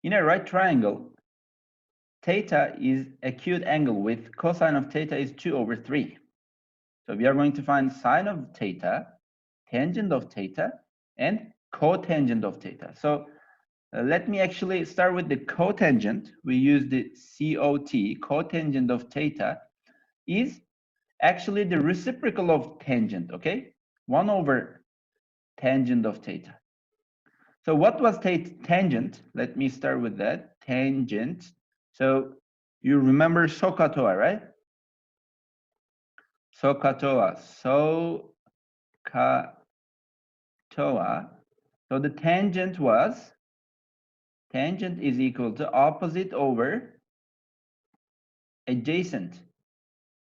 In a right triangle, theta is acute angle with cosine of theta is 2 over 3. So we are going to find sine of theta, tangent of theta, and cotangent of theta. So let me actually start with the cotangent. We use the COT, cotangent of theta, is actually the reciprocal of tangent, okay? 1 over tangent of theta. So what was tangent? Let me start with that. Tangent. So you remember SOHCAHTOA, right? SOHCAHTOA. SOHCAHTOA. So the tangent is equal to opposite over adjacent.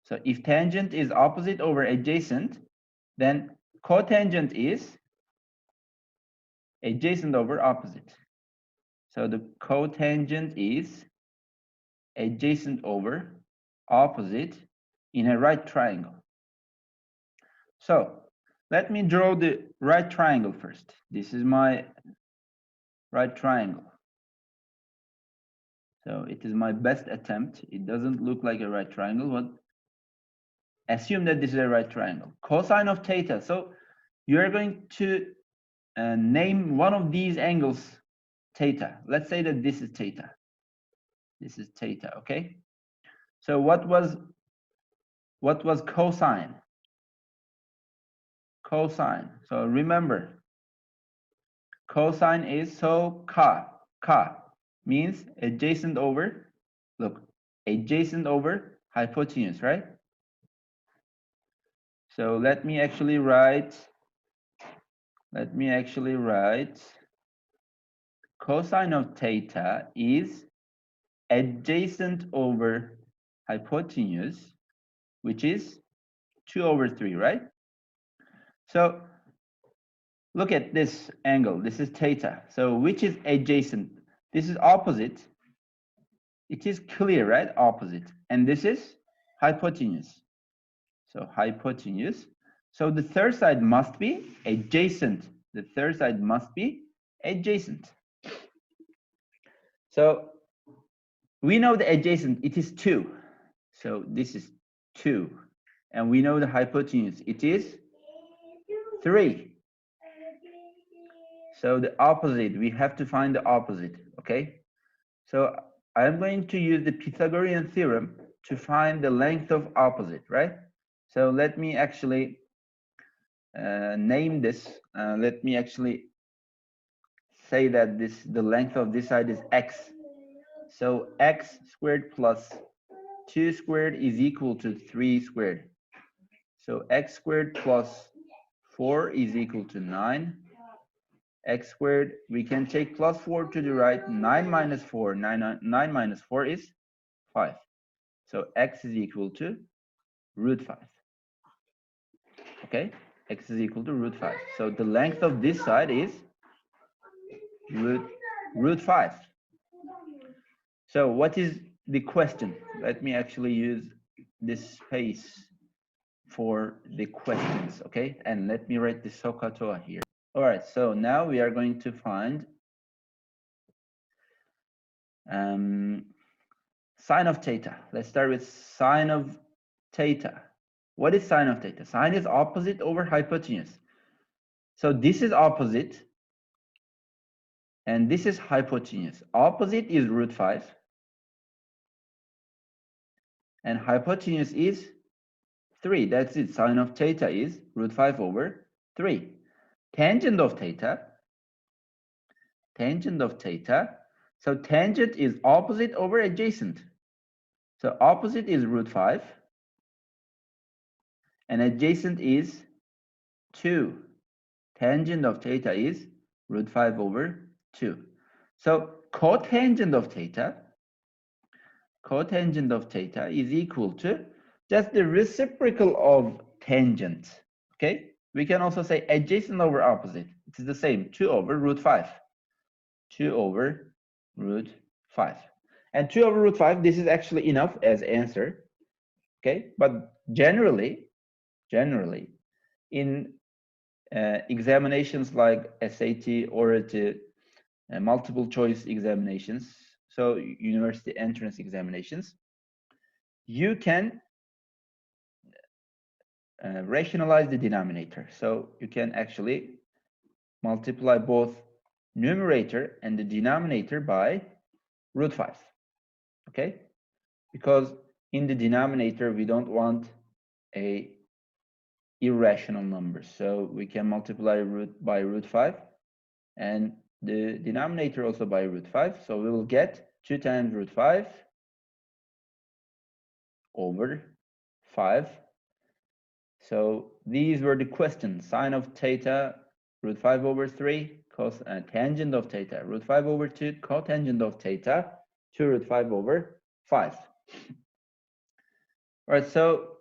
So if tangent is opposite over adjacent, then cotangent is adjacent over opposite. So the cotangent is adjacent over opposite in a right triangle. So let me draw the right triangle first. This is my right triangle. So it is my best attempt. It doesn't look like a right triangle, but assume that this is a right triangle. Cosine of theta. So you are going to name one of these angles theta. Let's say that this is theta. This is theta, okay? So what was cosine? Cosine. So remember, cosine is ka means adjacent over, look, adjacent over hypotenuse, right? So let me actually write cosine of theta is adjacent over hypotenuse, which is 2 over 3, right? So look at this angle. This is theta. So which is adjacent? This is opposite. It is clear, right? Opposite. And this is hypotenuse. So hypotenuse. So the third side must be adjacent. The third side must be adjacent. So we know the adjacent, it is 2. So this is 2. And we know the hypotenuse, it is 3. So the opposite, we have to find the opposite, okay? So I'm going to use the Pythagorean theorem to find the length of opposite, right? So let me actually name this. Let me actually say that the length of this side is x. So x squared plus 2 squared is equal to 3 squared. So x squared plus 4 is equal to 9. X squared, we can take plus 4 to the right. 9 minus 4, 9 minus 4 is 5. So x is equal to root 5. Okay, x is equal to root 5. So the length of this side is root 5. So what is the question? Let me actually use this space for the questions, okay? And let me write the SOHCAHTOA here. All right, so now we are going to find sine of theta. Let's start with sine of theta. What is sine of theta? Sine is opposite over hypotenuse. So this is opposite, and this is hypotenuse. Opposite is root 5, and hypotenuse is 3. That's it. Sine of theta is root 5 over 3. Tangent of theta. So tangent is opposite over adjacent. So opposite is root 5, and adjacent is 2. Tangent of theta is root 5 over 2. So cotangent of theta is equal to just the reciprocal of tangent. Okay, we can also say adjacent over opposite. It is the same, 2 over root 5. 2 over root 5. And 2 over root 5, this is actually enough as answer. Okay, but generally in examinations like SAT, ORAT, multiple choice examinations, so university entrance examinations, you can rationalize the denominator. So you can actually multiply both numerator and the denominator by root 5. Okay, because in the denominator we don't want a irrational number, so we can multiply by root 5 and the denominator also by root 5. So we will get 2 times root 5 over 5. So these were the questions: sine of theta, root 5 over 3, tangent of theta, root 5 over 2, cotangent of theta, 2 root 5 over 5. All right, so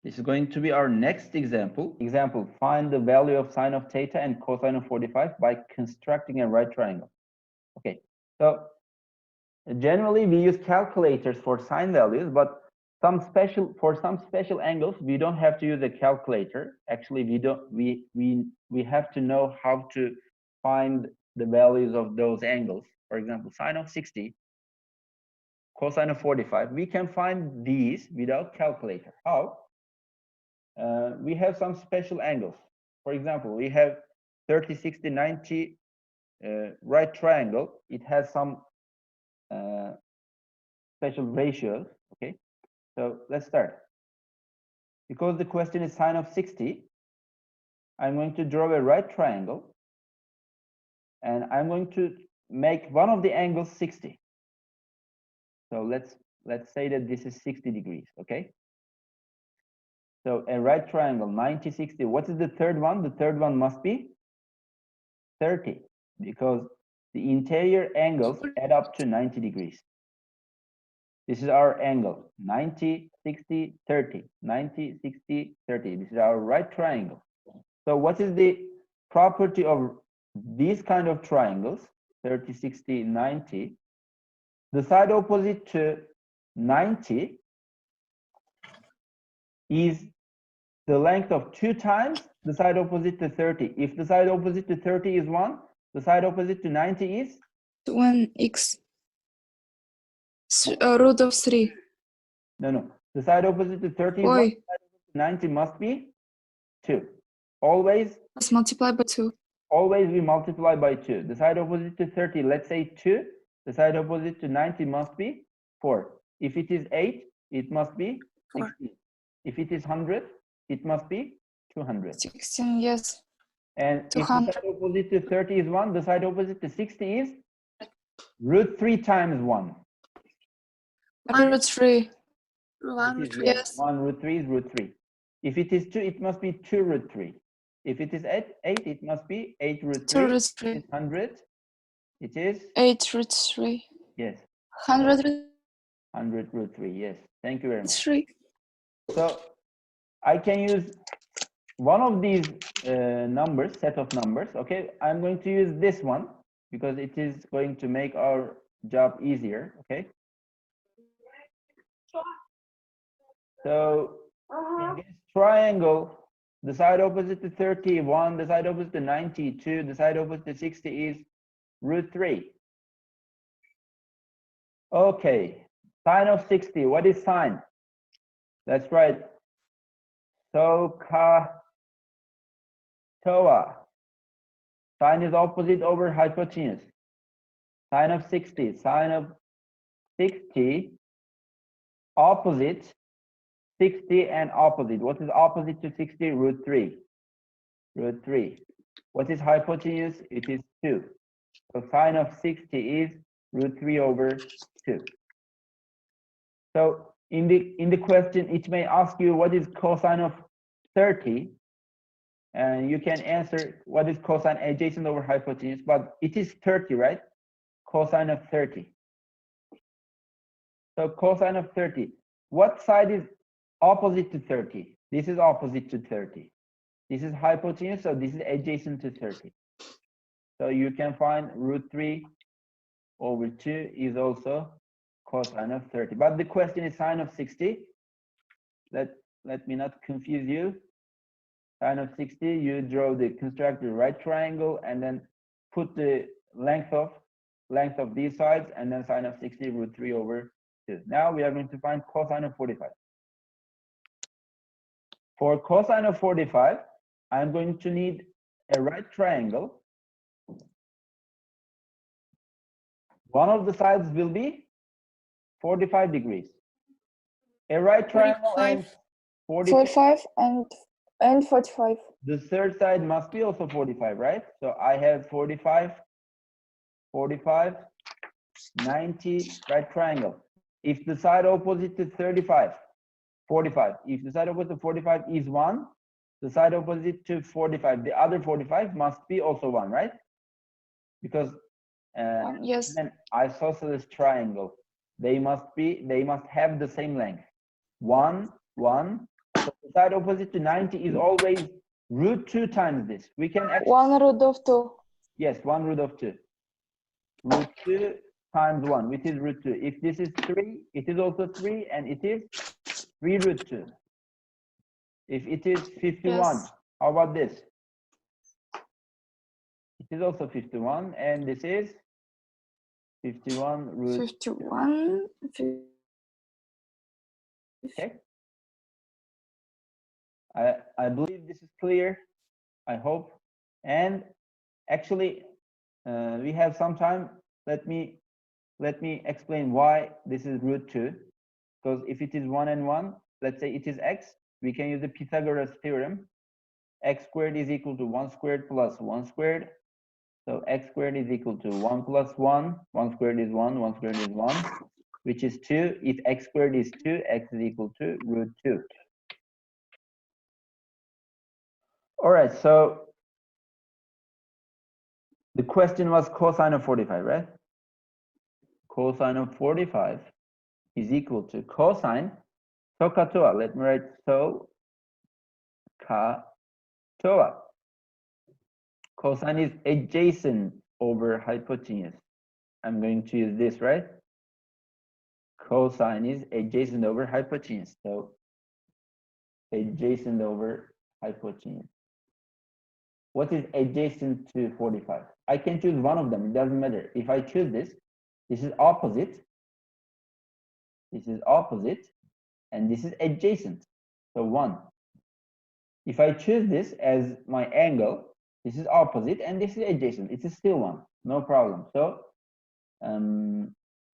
this is going to be our next example. Example, find the value of sine of theta and cosine of 45 by constructing a right triangle. Okay, so generally we use calculators for sine values, but for some special angles we don't have to use a calculator. Actually, we have to know how to find the values of those angles. For example, sine of 60, cosine of 45, we can find these without calculator. How? We have some special angles. For example, we have 30, 60, 90 right triangle. It has some special ratios. Okay, so let's start. Because the question is sine of 60, I'm going to draw a right triangle and I'm going to make one of the angles 60. So let's say that this is 60 degrees. Okay, so a right triangle, 90, 60. What is the third one? The third one must be 30, because the interior angles add up to 90 degrees. This is our angle, 90, 60, 30, 90, 60, 30. This is our right triangle. So what is the property of these kind of triangles, 30, 60, 90? The side opposite to 90 is the length of 2 times the side opposite to 30. If the side opposite to 30 is 1, the side opposite to 90 is 1x root of 3. No. The side opposite to 30 is 1. Oi, The side opposite to 90 must be 2. Always let's multiply by 2. Always we multiply by 2. The side opposite to 30, let's say 2. The side opposite to 90 must be 4. If it is 8, it must be 16. If it is 100, it must be 200. 16, yes. And if the 200. side opposite to 30 is 1, the side opposite to 60 is root 3 times 1. Root 3. 1 root 3. Yes. 1 root 3 is root 3. If it is 2, it must be 2 root 3. If it is 8, it must be 8 root 3. 2 root 3. It's 100. It is? 8 root 3. Yes. 100 root 100 root 3. Yes. Thank you very much. 3. So I can use one of these numbers, set of numbers. Okay. I'm going to use this one because it is going to make our job easier. Okay. So in this triangle, the side opposite to 30, 1, the side opposite to 90, 2, the side opposite to 60 is root 3. Okay, sine of 60, what is sine? That's right. SOHCAHTOA. Sine is opposite over hypotenuse. Sine of 60, sine of 60, opposite 60 and opposite. What is opposite to 60? Root 3. Root 3. What is hypotenuse? It is 2. So sine of 60 is root 3 over 2. So in the question, it may ask you what is cosine of 30, and you can answer what is cosine adjacent over hypotenuse, but it is 30, right? Cosine of 30. So cosine of 30. What side is opposite to 30? This is opposite to 30. This is hypotenuse, so this is adjacent to 30. So you can find root 3 over 2 is also cosine of 30. But the question is sine of 60. Let me not confuse you. Sine of 60, you draw the construct the right triangle and then put the length of these sides and then sine of 60 root 3 over 2. Now we are going to find cosine of 45. For cosine of 45, I'm going to need a right triangle. One of the sides will be 45 degrees. A right triangle and 45 and 45. The third side must be also 45, right? So I have 45, 45, 90 right triangle. If the side opposite to 35, 45. If the side opposite to 45 is 1, the side opposite to 45, the other 45 must be also 1, right? Because Yes. an isosceles triangle, they must have the same length. 1, 1. So the side opposite to 90 is always root 2 times this. We can actually 1 root of 2. Yes, 1 root of 2. Root 2 times 1, which is root 2. If this is 3, it is also 3, and it is 3 root 2. If it is 51, Yes. how about this? It is also 51, and this is 51 root 51. Okay. I believe this is clear. I hope. And actually, we have some time. Let me explain why this is root 2. Because if it is 1 and 1, let's say it is x, we can use the Pythagoras theorem. X squared is equal to 1 squared plus 1 squared. So x squared is equal to 1 plus 1. 1 squared is 1. 1 squared is 1, which is 2. If x squared is 2, x is equal to root 2. All right, so the question was cosine of 45, right? Cosine of 45 is equal to cosine SOHCAHTOA. Let me write SOHCAHTOA. Cosine is adjacent over hypotenuse. I'm going to use this, right? Cosine is adjacent over hypotenuse. So adjacent over hypotenuse. What is adjacent to 45? I can choose one of them. It doesn't matter. If I choose this is opposite. This is opposite. And this is adjacent. So 1. If I choose this as my angle, this is opposite and this is adjacent. It is still 1. No problem. So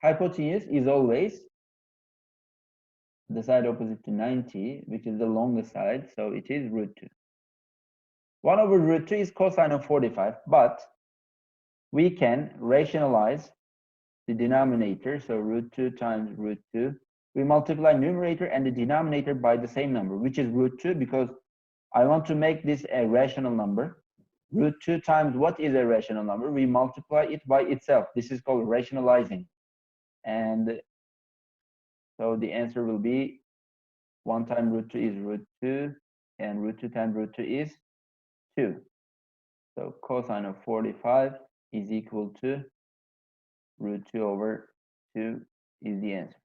hypotenuse is always the side opposite to 90, which is the longest side. So it is root 2. 1 over root 2 is cosine of 45, but we can rationalize the denominator. So root 2 times root 2. We multiply numerator and the denominator by the same number, which is root 2, because I want to make this a rational number. Root 2 times what is a rational number? We multiply it by itself. This is called rationalizing. And so the answer will be 1 times root 2 is root 2, and root 2 times root 2 is 2. So cosine of 45 is equal to root 2 over 2 is the answer.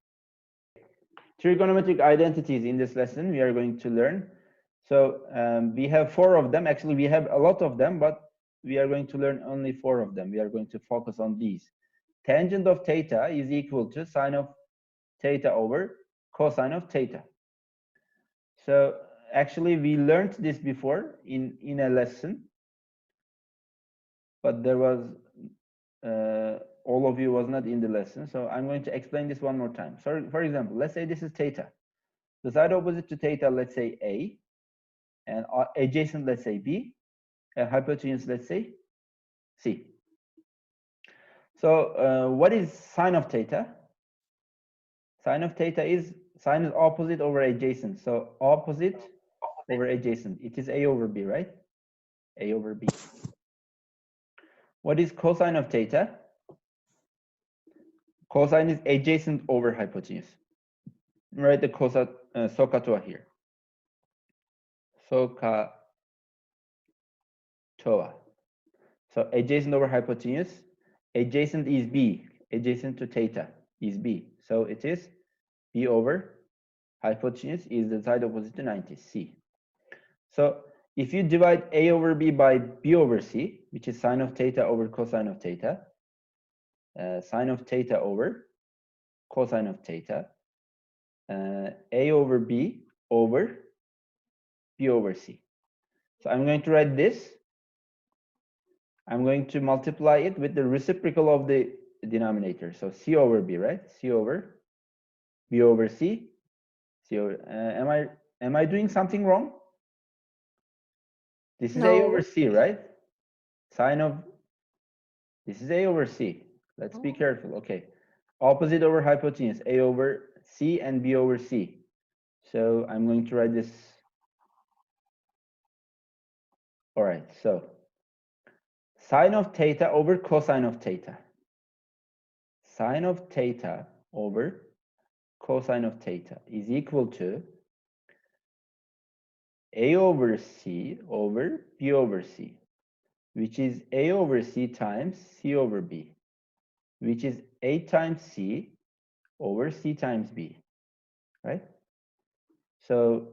Trigonometric identities in this lesson we are going to learn. So we have 4 of them. Actually, we have a lot of them, but we are going to learn only 4 of them. We are going to focus on these. Tangent of theta is equal to sine of theta over cosine of theta. So actually, we learned this before in a lesson, but there was all of you was not in the lesson. So I'm going to explain this one more time. So for example, let's say this is theta. The side opposite to theta, let's say A, and adjacent, let's say B, and hypotenuse, let's say C. So what is sine of theta? Sine of theta is opposite over adjacent. So opposite over adjacent. It is A over B, right? A over B. What is cosine of theta? Cosine is adjacent over hypotenuse. Write the SOHCAHTOA here. SOHCAHTOA. So adjacent over hypotenuse. Adjacent is B. Adjacent to theta is B. So it is B over hypotenuse is the side opposite to 90, C. So if you divide a over b by b over c, which is sine of theta over cosine of theta, sine of theta over cosine of theta, a over b over b over c. So I'm going to write this. I'm going to multiply it with the reciprocal of the denominator. So c over b, right? C over b over c. C over, am I doing something wrong? This is a over c, right? Sine of, this is a over c. Let's be careful. Okay. Opposite over hypotenuse, a over c and b over c. So I'm going to write this. All right. So sine of theta over cosine of theta. Sine of theta over cosine of theta is equal to a over c over b over c, which is a over c times c over b, which is a times c over c times b, right? So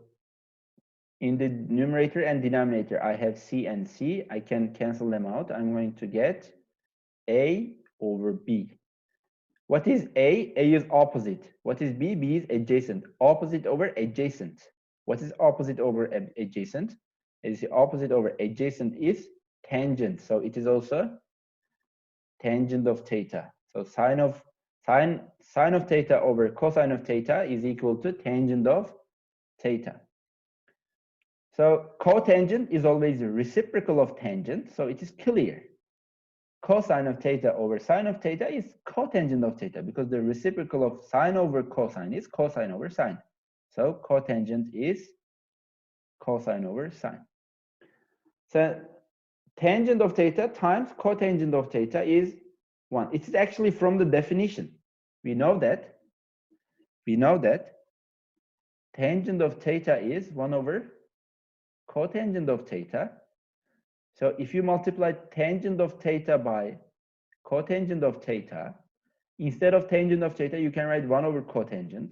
in the numerator and denominator, I have c and c. I can cancel them out. I'm going to get a over b. What is a? A is opposite. What is b? B is adjacent. Opposite over adjacent. What is opposite over adjacent? Is the opposite over adjacent is tangent. So it is also tangent of theta. So sine of theta over cosine of theta is equal to tangent of theta. So cotangent is always a reciprocal of tangent. So it is clear. Cosine of theta over sine of theta is cotangent of theta because the reciprocal of sine over cosine is cosine over sine. So cotangent is cosine over sine. So tangent of theta times cotangent of theta is 1. It is actually from the definition. We know that tangent of theta is 1 over cotangent of theta. So if you multiply tangent of theta by cotangent of theta, instead of tangent of theta, you can write 1 over cotangent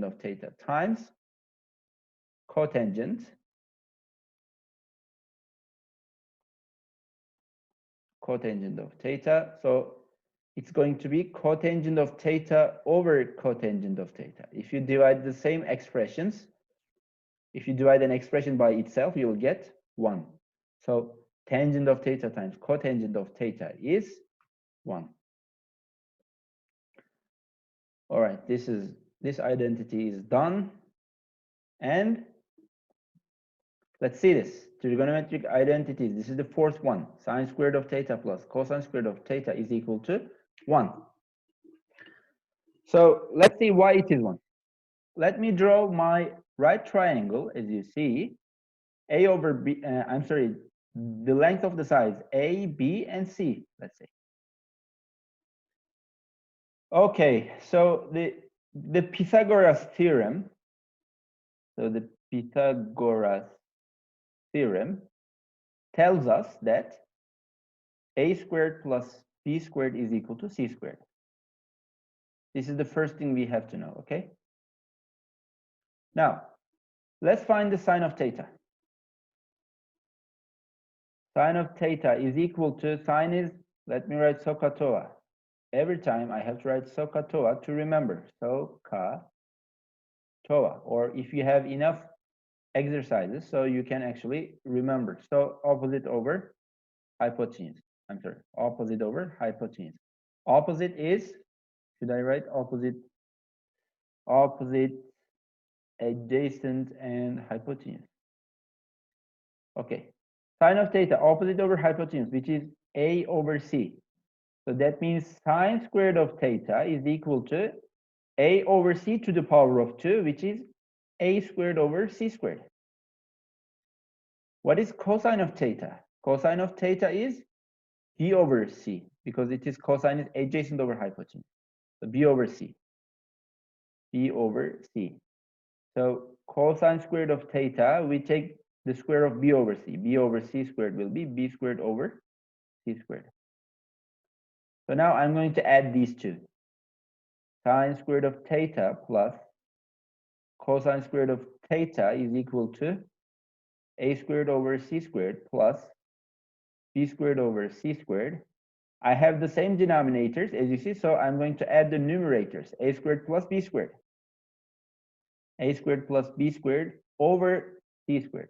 of theta times cotangent of theta. So it's going to be cotangent of theta over cotangent of theta. If you divide the same expressions, if you divide an expression by itself, you will get 1. So tangent of theta times cotangent of theta is 1. All right, this identity is done. And let's see this. Trigonometric identities. This is the fourth one. Sine squared of theta plus cosine squared of theta is equal to 1. So let's see why it is 1. Let me draw my right triangle. As you see, A over B, the length of the sides A, B, and C, let's say. Okay, so the Pythagoras theorem, tells us that A squared plus B squared is equal to C squared. This is the first thing we have to know, okay? Now, let's find the sine of theta. Sine of theta is equal to, sine is, let me write SOHCAHTOA. Every time I have to write SOHCAHTOA to remember. SOHCAHTOA. Or if you have enough exercises, so you can actually remember. So opposite over hypotenuse. Opposite over hypotenuse. Opposite is, should I write opposite? Opposite, adjacent, and hypotenuse. Okay. Sine of theta, opposite over hypotenuse, which is A over C. So that means sine squared of theta is equal to A over C to the power of 2, which is A squared over C squared. What is cosine of theta? Cosine of theta is B over C, because it is cosine is adjacent over hypotenuse. So B over C. B over C. So cosine squared of theta, we take the square of B over C. B over C squared will be B squared over C squared. So now I'm going to add these two. Sine squared of theta plus cosine squared of theta is equal to a squared over c squared plus b squared over c squared. I have the same denominators as you see, so I'm going to add the numerators, a squared plus b squared. A squared plus b squared over c squared.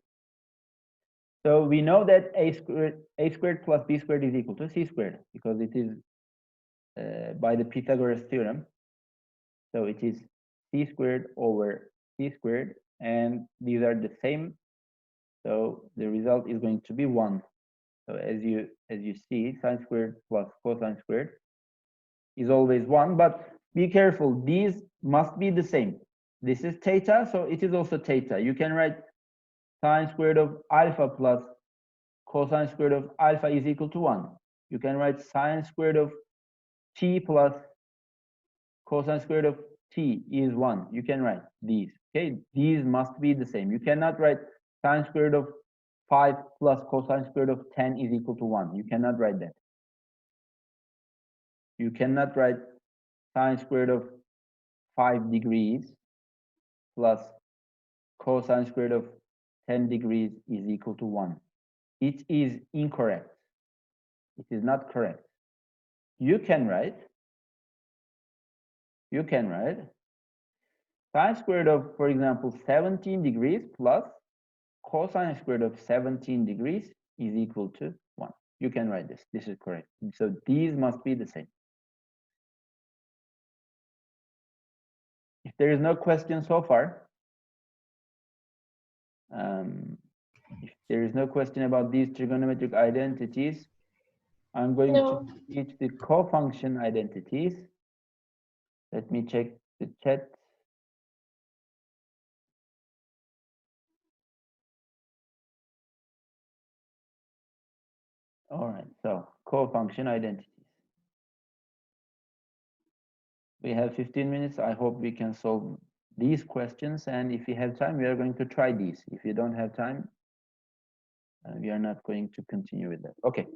So we know that a squared plus b squared is equal to c squared because it is by the Pythagoras theorem. So it is c squared over c squared, and these are the same. So the result is going to be 1. So as you see, sine squared plus cosine squared is always 1, but be careful, these must be the same. This is theta, so it is also theta. You can write sine squared of alpha plus cosine squared of alpha is equal to 1. You can write sine squared of t plus cosine squared of t is 1. You can write these. Okay, these must be the same. You cannot write sine squared of 5 plus cosine squared of 10 is equal to 1. You cannot write that. You cannot write sine squared of 5 degrees plus cosine squared of 10 degrees is equal to 1. It is incorrect. It is not correct. You can write sine squared of, for example, 17 degrees plus cosine squared of 17 degrees is equal to 1. You can write this. This is correct. So these must be the same. If there is no question so far, if there is no question about these trigonometric identities, I'm going to teach the cofunction identities. Let me check the chat. All right, so cofunction identities. We have 15 minutes. I hope we can solve these questions, and if we have time, we are going to try these. If you don't have time, we are not going to continue with that. Okay,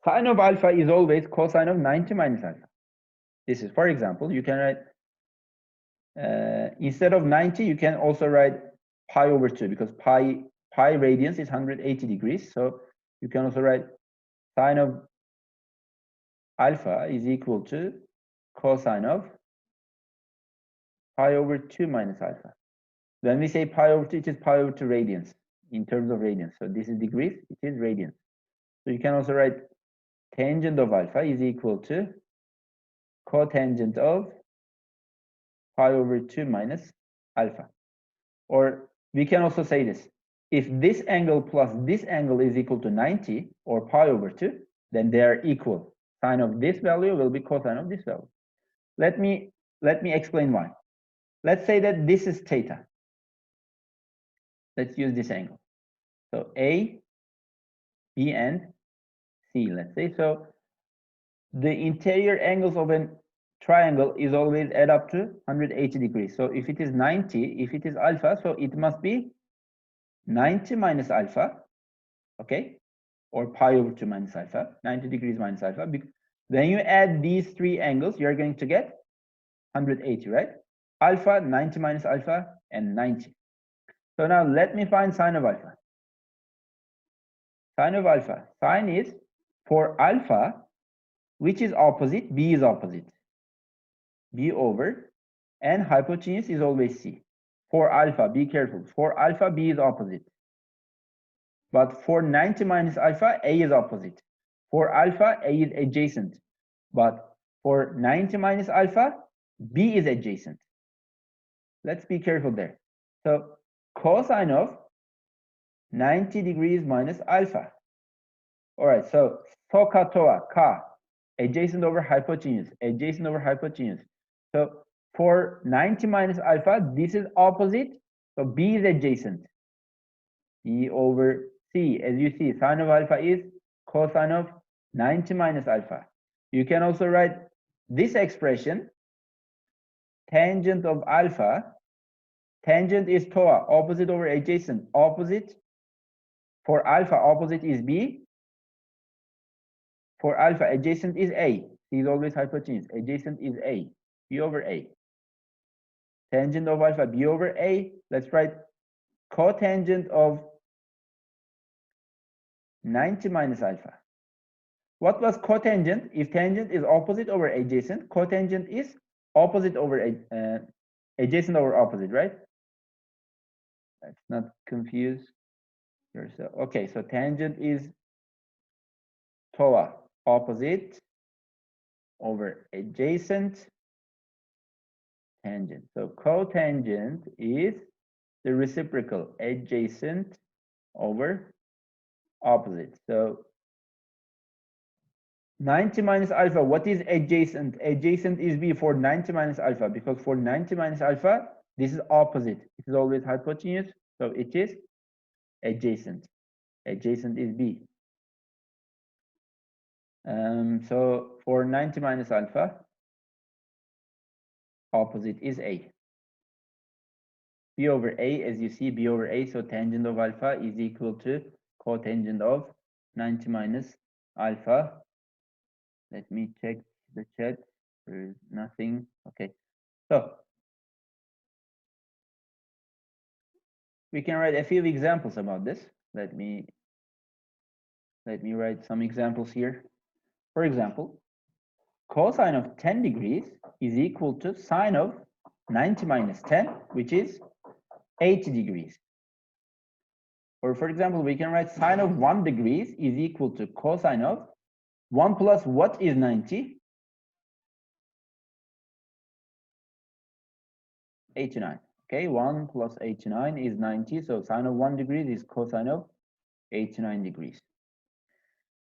sine of alpha is always cosine of 90 minus alpha. This is, for example, you can write, instead of 90, you can also write pi over 2, because pi radians is 180 degrees. So you can also write sine of alpha is equal to cosine of pi over 2 minus alpha. When we say pi over 2, it is pi over 2 radians in terms of radians. So this is degrees, it is radians. So you can also write tangent of alpha is equal to cotangent of pi over 2 minus alpha. Or we can also say this. If this angle plus this angle is equal to 90 or pi over 2, then they are equal. Sine of this value will be cosine of this value. Let me explain why. Let's say that this is theta. Let's use this angle. So A, B, and C, let's say. So the interior angles of a triangle is always add up to 180 degrees. So if it is 90, if it is alpha, so it must be 90 minus alpha, okay? Or pi over 2 minus alpha, 90 degrees minus alpha. When you add these three angles, you're going to get 180, right? Alpha, 90 minus alpha, and 90. So now let me find sine of alpha. Sine of alpha. Sine is for alpha, which is opposite, B is opposite. B over, and hypotenuse is always C. For alpha, be careful. For alpha, B is opposite. But for 90 minus alpha, A is opposite. For alpha, A is adjacent. But for 90 minus alpha, B is adjacent. Let's be careful there. So cosine of 90 degrees minus alpha. All right, so soka toa, ka, adjacent over hypotenuse, adjacent over hypotenuse. So for 90 minus alpha, this is opposite, so B is adjacent. B over C, as you see, sine of alpha is cosine of 90 minus alpha. You can also write this expression, tangent of alpha. Tangent is toa, opposite over adjacent. Opposite, for alpha, opposite is B. For alpha, adjacent is A. C is always hypotenuse. Adjacent is A. B over A. Tangent of alpha, B over A. Let's write cotangent of 90 minus alpha. What was cotangent? If tangent is opposite over adjacent, cotangent is opposite over adjacent over opposite, right? Let's not confuse yourself. Okay, so tangent is TOA, opposite over adjacent tangent. So cotangent is the reciprocal adjacent over opposite. So 90 minus alpha, what is adjacent? Adjacent is B for 90 minus alpha, because for 90 minus alpha, this is opposite. It is always hypotenuse, so it is adjacent. Adjacent is B. So for 90 minus alpha, opposite is A. B over A, as you see, B over A, so tangent of alpha is equal to cotangent of 90 minus alpha. Let me check the chat. There is nothing. Okay, so we can write a few examples about this. Let me write some examples here. For example, cosine of 10 degrees is equal to sine of 90 minus 10, which is 80 degrees. Or for example, we can write sine of 1 degrees is equal to cosine of 1 plus what is 90? 89. Okay, 1 plus 89 is 90. So sine of 1 degree is cosine of 89 degrees.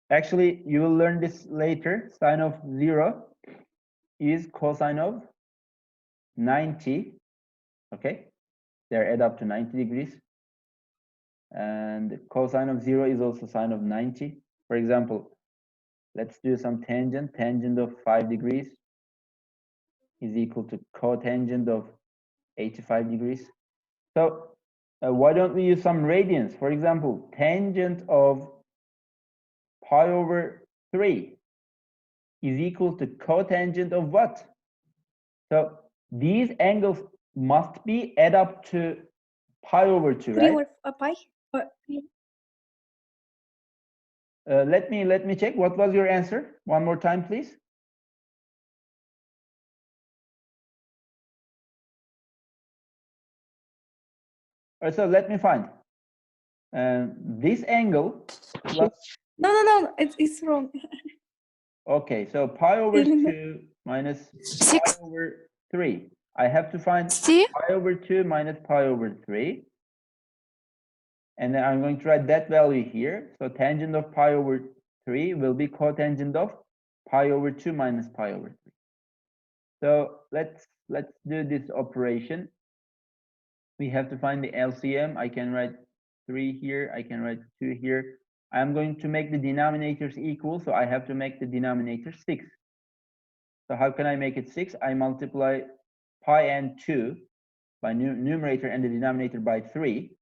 Actually, you will learn this later. Sine of 0 is cosine of 90. Okay, they add up to 90 degrees. And cosine of 0 is also sine of 90. For example, let's do some tangent. Tangent of 5 degrees is equal to cotangent of 85 degrees. So why don't we use some radians? For example, tangent of pi over 3 is equal to cotangent of what? So these angles must be add up to pi over 2, right? 3 over pi? Let me check. What was your answer? One more time, please. All right, so let me find. This angle plus. No, it's wrong. Okay, so pi over 2 minus pi over 3. I have to find pi over 2 minus pi over 3. And then I'm going to write that value here. So tangent of pi over 3 will be cotangent of pi over 2 minus pi over 3. So let's do this operation. We have to find the LCM. I can write 3 here. I can write 2 here. I'm going to make the denominators equal, so I have to make the denominator 6. So how can I make it 6? I multiply pi and 2 by numerator and the denominator by 3.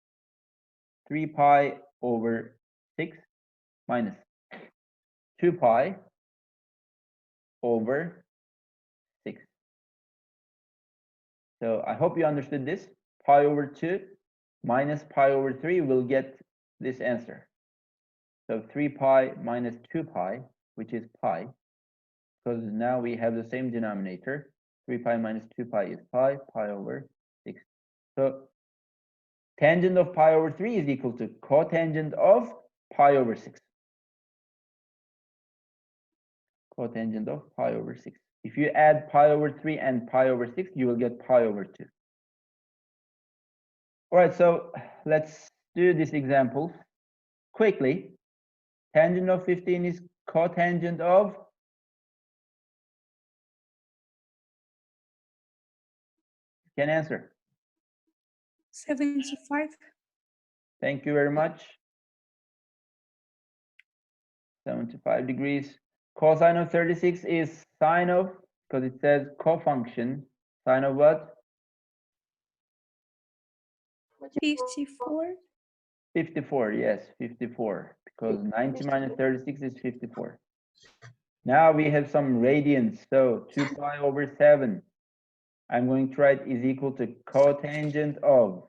3 pi over 6 minus 2 pi over 6. So I hope you understood this. Pi over 2 minus pi over 3 will get this answer. So 3 pi minus 2 pi, which is pi, because now we have the same denominator. 3 pi minus 2 pi is pi over 6. So tangent of pi over 3 is equal to cotangent of pi over 6. Cotangent of pi over 6. If you add pi over 3 and pi over 6, you will get pi over 2. All right, so let's do this example quickly. Tangent of 15 is cotangent of can answer. 75. Thank you very much. 75 degrees. Cosine of 36 is sine of, because it says cofunction. Sine of what? 54. 54, yes, 54. Because 90 minus 36 is 54. Now we have some radians. So 2 pi over 7. I'm going to write is equal to cotangent of.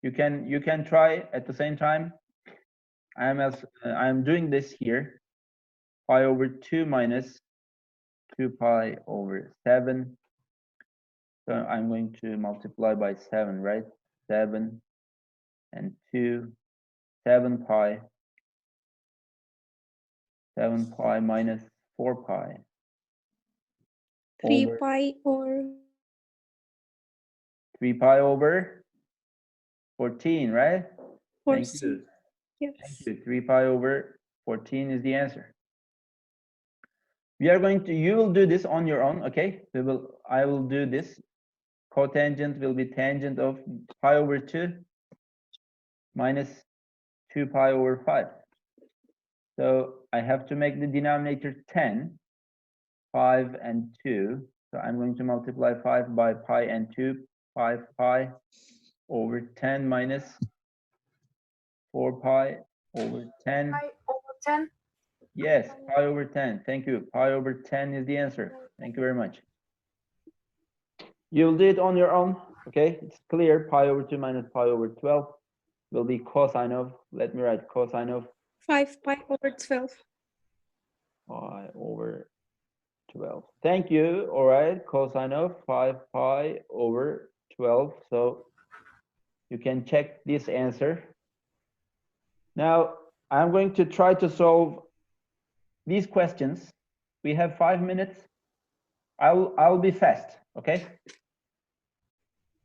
You can try at the same time. I'm doing this here. Pi over 2 minus 2 pi over 7. So I'm going to multiply by 7, right? 7 and 2, 7 pi minus 4 pi 3 over pi or 3 pi over 14, right? Thank 14. you. Yes. Thank you. 3 pi over 14 is the answer. We are going to, you will do this on your own, okay? I will do this. Cotangent will be tangent of pi over 2 minus 2 pi over 5. So I have to make the denominator 10, 5 and 2. So I'm going to multiply 5 by pi and 2, 5 pi over 10 minus 4 pi over 10. Pi over 10. Yes, pi over 10. Thank you. Pi over 10 is the answer. Thank you very much. You'll do it on your own, okay? It's clear. Pi over 2 minus pi over 12 will be cosine of, let me write cosine of 5 pi over 12. pi over 12. Thank you. All right, cosine of 5 pi over 12. So you can check this answer. Now, I'm going to try to solve these questions. We have 5 minutes. I'll be fast, okay?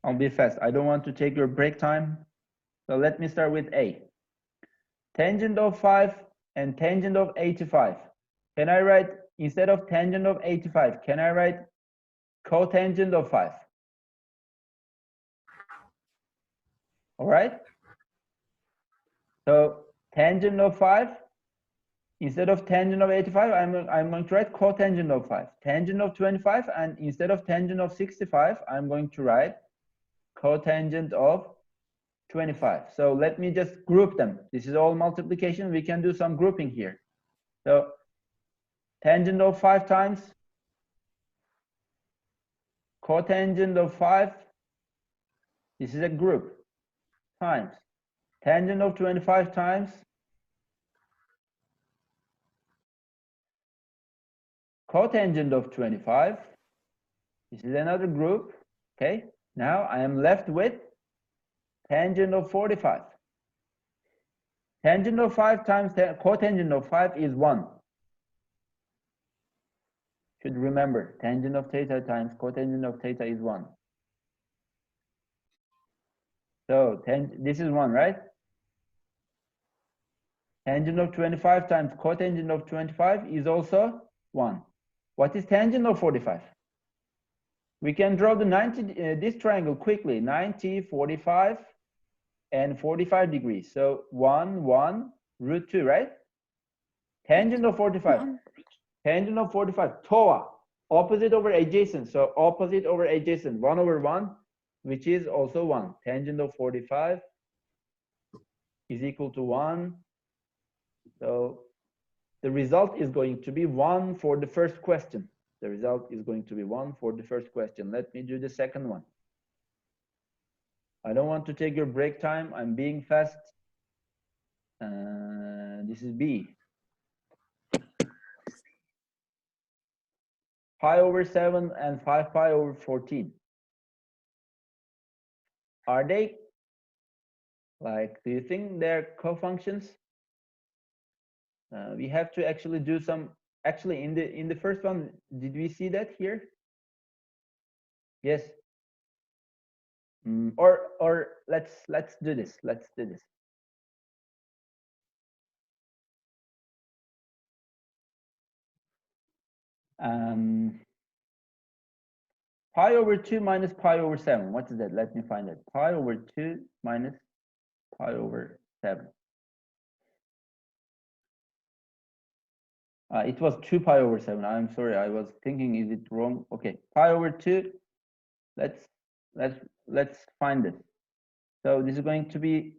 I'll be fast. I don't want to take your break time. So let me start with A. Tangent of 5 and tangent of 85. Can I write, instead of tangent of 85, can I write cotangent of 5? All right? So tangent of 5, instead of tangent of 85, I'm going to write cotangent of 5. Tangent of 25, and instead of tangent of 65, I'm going to write cotangent of 25. So let me just group them. This is all multiplication. We can do some grouping here. So tangent of 5 times cotangent of 5, this is a group, times tangent of 25 times cotangent of 25, this is another group, okay? Now I am left with tangent of 45. Tangent of 5 times cotangent of 5 is 1. Should remember, tangent of theta times cotangent of theta is 1. So this is 1, right? Tangent of 25 times cotangent of 25 is also 1. What is tangent of 45? We can draw the 90, this triangle quickly, 90, 45, and 45 degrees. So 1, 1, root 2, right? Tangent of 45. Tangent of 45, TOA, opposite over adjacent. So opposite over adjacent, 1 over 1, which is also 1. Tangent of 45 is equal to 1. So the result is going to be 1 for the first question. The result is going to be 1 for the first question. Let me do the second one. I don't want to take your break time. I'm being fast. This is B. Pi over 7 and 5 pi over 14. Are they, like, do you think they're cofunctions? We have to actually do some, actually in the first one, did we see that here? Yes. Or let's do this. Let's do this. Pi over 2 minus pi over 7. What is that? Let me find it. Pi over 2 minus pi over 7. It was 2 pi over 7. I'm sorry. I was thinking, is it wrong? Okay. Pi over 2. Let's find it. So this is going to be,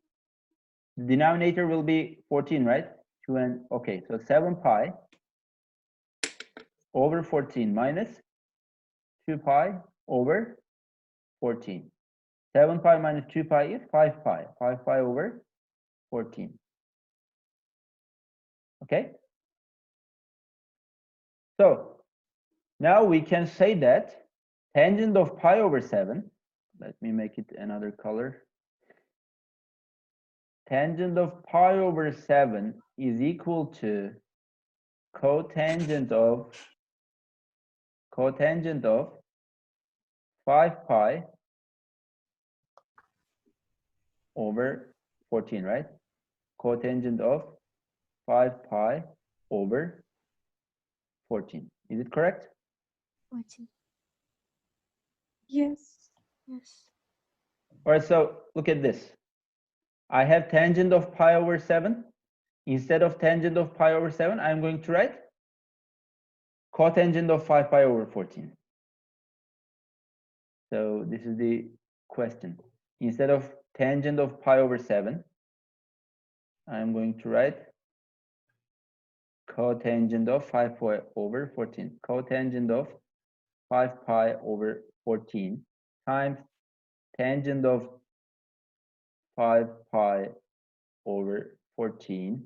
the denominator will be 14, right? 2 and, okay. So 7 pi over 14 minus 2 pi over 14. 7 pi minus 2 pi is 5 pi. 5 pi over 14. Okay? So now we can say that tangent of pi over 7, let me make it another color. Tangent of pi over 7 is equal to cotangent of 5 pi over 14, right? Cotangent of 5 pi over 14. Is it correct? 14. Yes. Yes. All right, so look at this. I have tangent of pi over 7. Instead of tangent of pi over 7, I'm going to write cotangent of 5 pi over 14. So this is the question. Instead of tangent of pi over 7, I'm going to write cotangent of 5 pi over 14. Cotangent of 5 pi over 14 times tangent of 5 pi over 14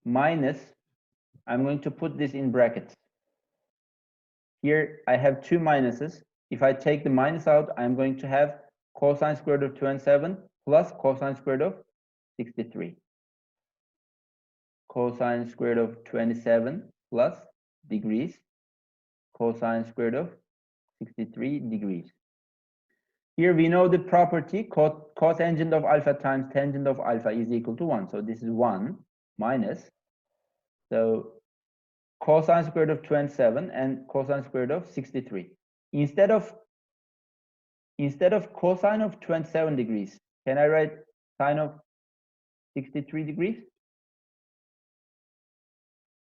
minus, I'm going to put this in brackets. Here I have two minuses. If I take the minus out, I'm going to have cosine squared of 27 plus cosine squared of 63. Cosine squared of 27 plus degrees, cosine squared of 63 degrees. Here we know the property cotangent of alpha times tangent of alpha is equal to 1. So this is 1 minus, so cosine squared of 27 and cosine squared of 63. Instead of cosine of 27 degrees, can I write sine of 63 degrees?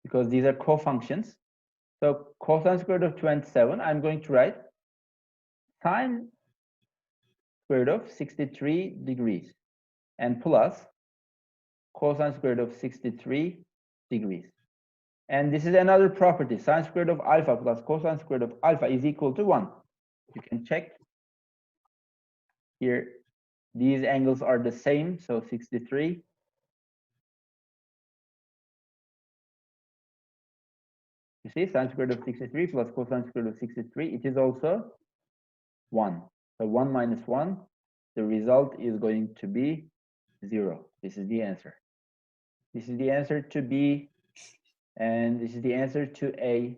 Because these are cofunctions. So cosine squared of 27, I'm going to write sine squared of 63 degrees and plus cosine squared of 63 degrees. And this is another property. Sine squared of alpha plus cosine squared of alpha is equal to 1. You can check here. These angles are the same, so 63. You see, sine squared of 63 plus cosine squared of 63, it is also 1. So 1 minus 1, the result is going to be 0. This is the answer. This is the answer to B, and this is the answer to A.